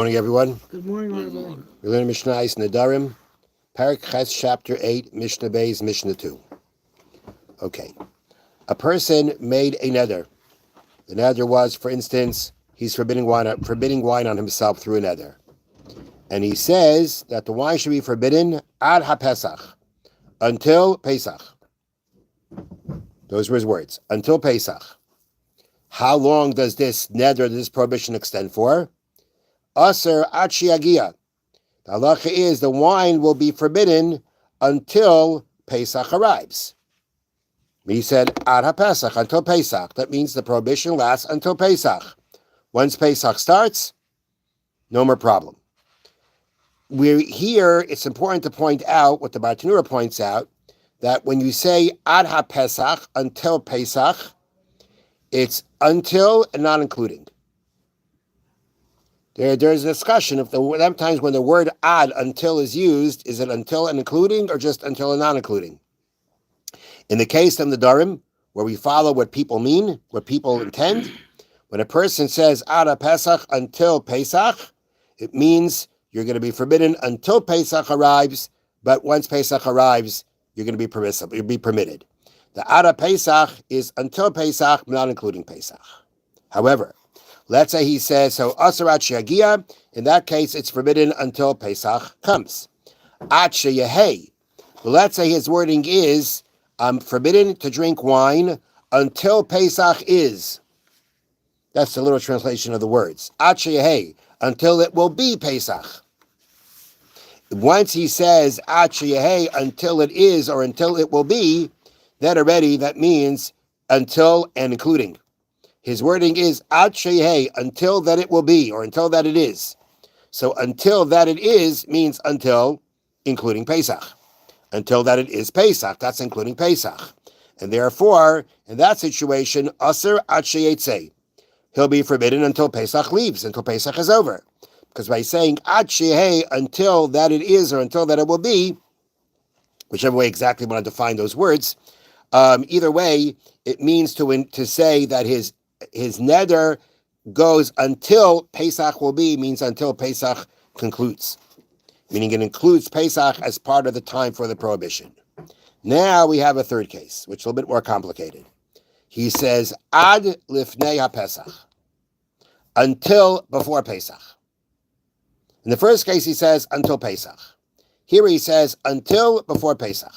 Morning, everyone. Good morning, Rabbi. We're learning Mishna Nedarim, Parak Ches, Chapter 8, Mishnah Beis, Mishnah 2. Okay. A person made a neder. The neder was, for instance, he's forbidding wine on himself through a neder. And he says that the wine should be forbidden ad ha-Pesach, until Pesach. Those were his words, until Pesach. How long does this neder, this prohibition extend for? Aser ad sheyagia. The halacha is the wine will be forbidden until Pesach arrives. He said ad ha-Pesach, until Pesach. That means the prohibition lasts until Pesach. Once Pesach starts, no more problem. Here, it's important to point out what the Bartanura points out, that when you say ad ha-Pesach, until Pesach, it's until and not including. There's a discussion if sometimes when the word ad, until, is used, is it until and including or just until and not including? In the case of the Nedarim, where we follow what people mean, what people intend, when a person says ad ha-Pesach, until Pesach, it means you're going to be forbidden until Pesach arrives, but once Pesach arrives, you're going to be permissible, you'll be permitted. The ad ha-Pesach is until Pesach, not including Pesach. However, let's say he says, so Aser ad sheyagia, in that case, it's forbidden until Pesach comes. Ad sheyehei, let's say his wording is, I'm forbidden to drink wine until Pesach is. That's the literal translation of the words. Ad sheyehei, until it will be Pesach. Once he says ad sheyehei, until it is or until it will be, then already that means until and including. His wording is ad sheyehei, until that it will be or until that it is. So until that it is means until including Pesach. Until that it is Pesach, that's including Pesach. And therefore, in that situation, Aser ad sheyetzei, he'll be forbidden until Pesach leaves, until Pesach is over. Because by saying ad sheyehei, until that it is or until that it will be, whichever way exactly you want to define those words, either way, it means to say that his neder goes until Pesach will be, means until Pesach concludes. Meaning it includes Pesach as part of the time for the prohibition. Now we have a third case, which is a little bit more complicated. He says, ad lifnei ha-Pesach, until before Pesach. In the first case, he says, until Pesach. Here he says, until before Pesach.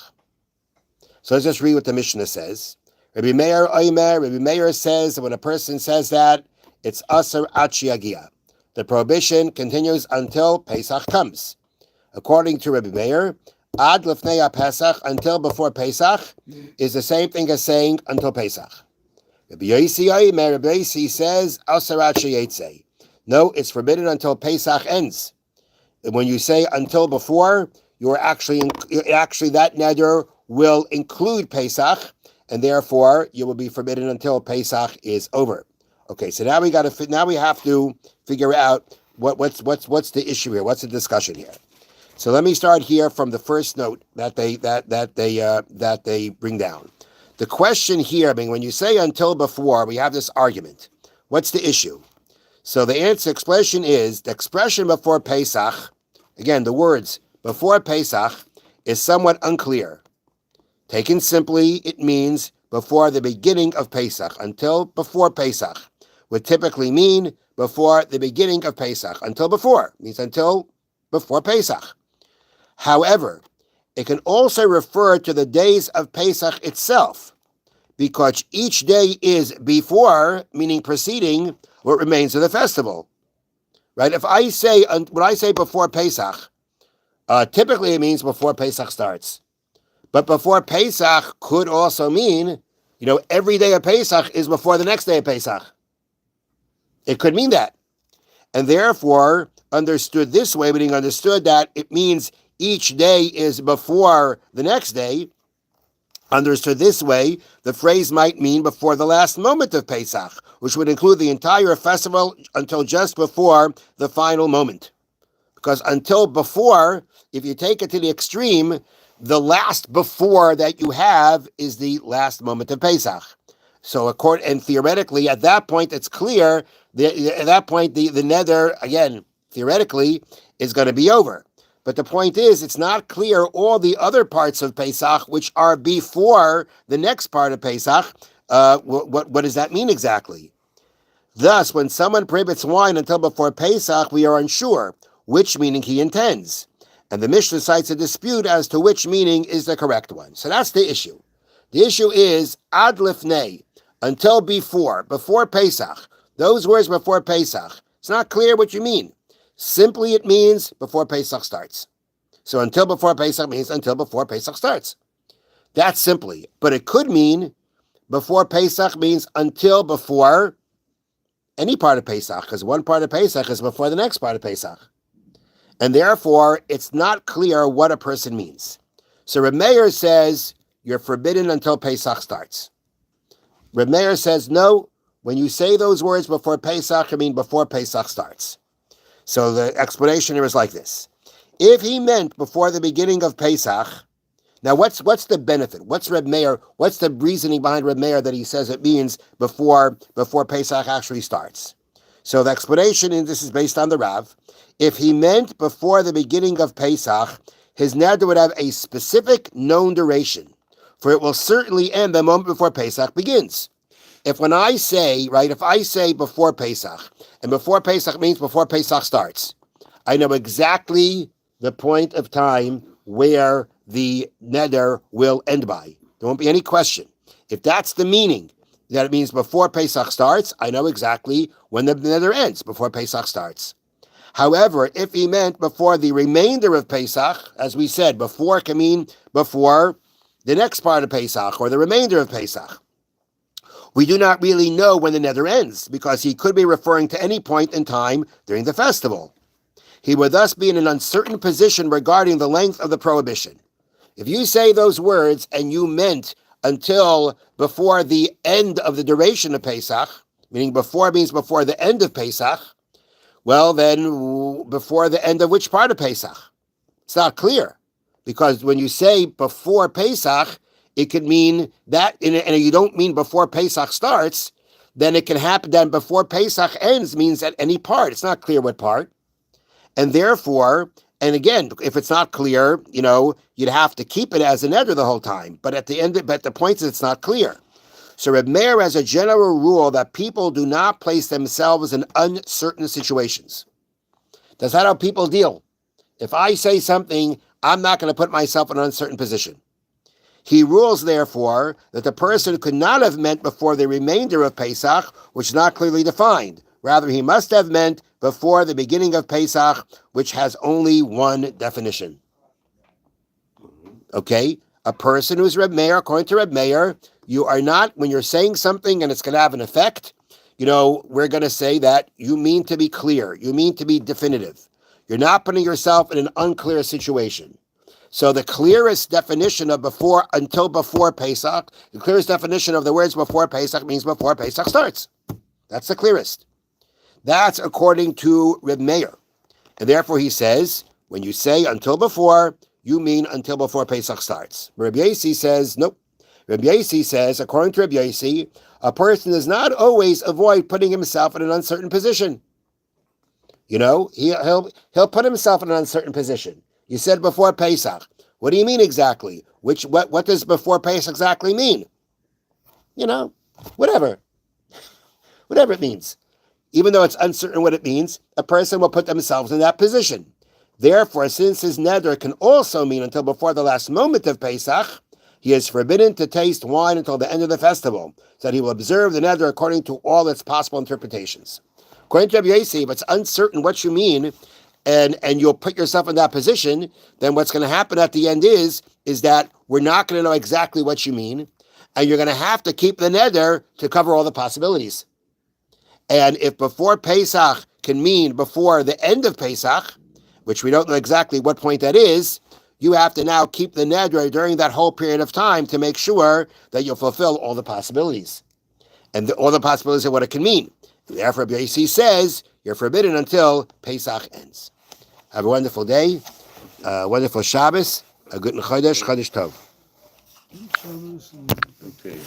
So let's just read what the Mishnah says. Rabbi Meir says that when a person says that, it's Aser ad sheyagia. The prohibition continues until Pesach comes. According to Rabbi Meir, ad lifnei ha-Pesach, until before Pesach, is the same thing as saying until Pesach. Rabbi Yosi says Aser ad sheyetzei. No, it's forbidden until Pesach ends. And when you say until before, you're actually that neder will include Pesach, and therefore you will be forbidden until Pesach is over. Okay, so now we have to figure out what's the issue here. What's the discussion here? So let me start here from the first note that they bring down. The question here, I mean, when you say until before, we have this argument. What's the issue? So the expression is the expression before Pesach. Again, the words before Pesach is somewhat unclear. Taken simply, it means before the beginning of Pesach, until before Pesach, would typically mean before the beginning of Pesach. Until before means until before Pesach. However, it can also refer to the days of Pesach itself, because each day is before, meaning preceding, what remains of the festival. Right? When I say before Pesach, typically it means before Pesach starts. But before Pesach could also mean, every day of Pesach is before the next day of Pesach. It could mean that. And therefore, understood this way, meaning understood that it means each day is before the next day, understood this way, the phrase might mean before the last moment of Pesach, which would include the entire festival until just before the final moment. Because until before, if you take it to the extreme, the last before that you have is the last moment of Pesach. So, theoretically, at that point, it's clear. At that point, the neder, again, theoretically is going to be over. But the point is, it's not clear all the other parts of Pesach, which are before the next part of Pesach. What does that mean exactly? Thus, when someone prohibits wine until before Pesach, we are unsure which meaning he intends. And the Mishnah cites a dispute as to which meaning is the correct one. So that's the issue. The issue is ad lifnei, until before Pesach. Those words before Pesach. It's not clear what you mean. Simply it means before Pesach starts. So until before Pesach means until before Pesach starts. That's simply. But it could mean before Pesach means until before any part of Pesach, because one part of Pesach is before the next part of Pesach. And therefore, it's not clear what a person means. So Reb Meir says, you're forbidden until Pesach starts. Reb Meir says, no, when you say those words before Pesach, I mean before Pesach starts. So the explanation here is like this. If he meant before the beginning of Pesach, now what's the benefit? What's Reb Meir, what's the reasoning behind Reb Meir that he says it means before Pesach actually starts? So the explanation, and this is based on the Rav, if he meant before the beginning of Pesach, his neder would have a specific known duration, for it will certainly end the moment before Pesach begins. If I say before Pesach, and before Pesach means before Pesach starts, I know exactly the point of time where the neder will end by. There won't be any question. If that's the meaning, that it means before Pesach starts, I know exactly when the neder ends, before Pesach starts. However, if he meant before the remainder of Pesach, as we said, before can mean before the next part of Pesach or the remainder of Pesach. We do not really know when the neder ends because he could be referring to any point in time during the festival. He would thus be in an uncertain position regarding the length of the prohibition. If you say those words and you meant until before the end of the duration of Pesach, meaning before means before the end of Pesach, well then before the end of which part of Pesach? It's not clear. Because when you say before Pesach, it could mean that, and you don't mean before Pesach starts, then it can happen, then before Pesach ends means at any part. It's not clear what part. And therefore, and again, if it's not clear, you'd have to keep it as a neder the whole time. But at the end, but the point is it's not clear. So Reb Meir has a general rule that people do not place themselves in uncertain situations. That's not how people deal. If I say something, I'm not going to put myself in an uncertain position. He rules, therefore, that the person could not have meant before the remainder of Pesach, which is not clearly defined. Rather, he must have meant before the beginning of Pesach, which has only one definition. Okay? A person who's Reb Meir, according to Reb Meir, you are not, when you're saying something and it's going to have an effect, we're going to say that you mean to be clear. You mean to be definitive. You're not putting yourself in an unclear situation. So the clearest definition of until before Pesach, the clearest definition of the words before Pesach means before Pesach starts. That's the clearest. That's according to Reb Meir. And therefore he says, when you say until before, you mean until before Pesach starts. Rabbi Yossi says, nope. Rabbi Yossi says, according to Rabbi Yossi, a person does not always avoid putting himself in an uncertain position. He'll put himself in an uncertain position. You said before Pesach. What do you mean exactly? What does before Pesach exactly mean? Whatever. Whatever it means. Even though it's uncertain what it means, a person will put themselves in that position. Therefore, since his neder can also mean until before the last moment of Pesach, he is forbidden to taste wine until the end of the festival, so that he will observe the neder according to all its possible interpretations. According to Rabbi Yossi, if it's uncertain what you mean, and you'll put yourself in that position, then what's going to happen at the end is that we're not going to know exactly what you mean, and you're going to have to keep the neder to cover all the possibilities. And if before Pesach can mean before the end of Pesach, which we don't know exactly what point that is, you have to now keep the neder during that whole period of time to make sure that you'll fulfill all the possibilities. And all the possibilities of what it can mean. Therefore, Rabbi Yossi says, you're forbidden until Pesach ends. Have a wonderful day, wonderful Shabbos, a good Chodesh Tov. Okay.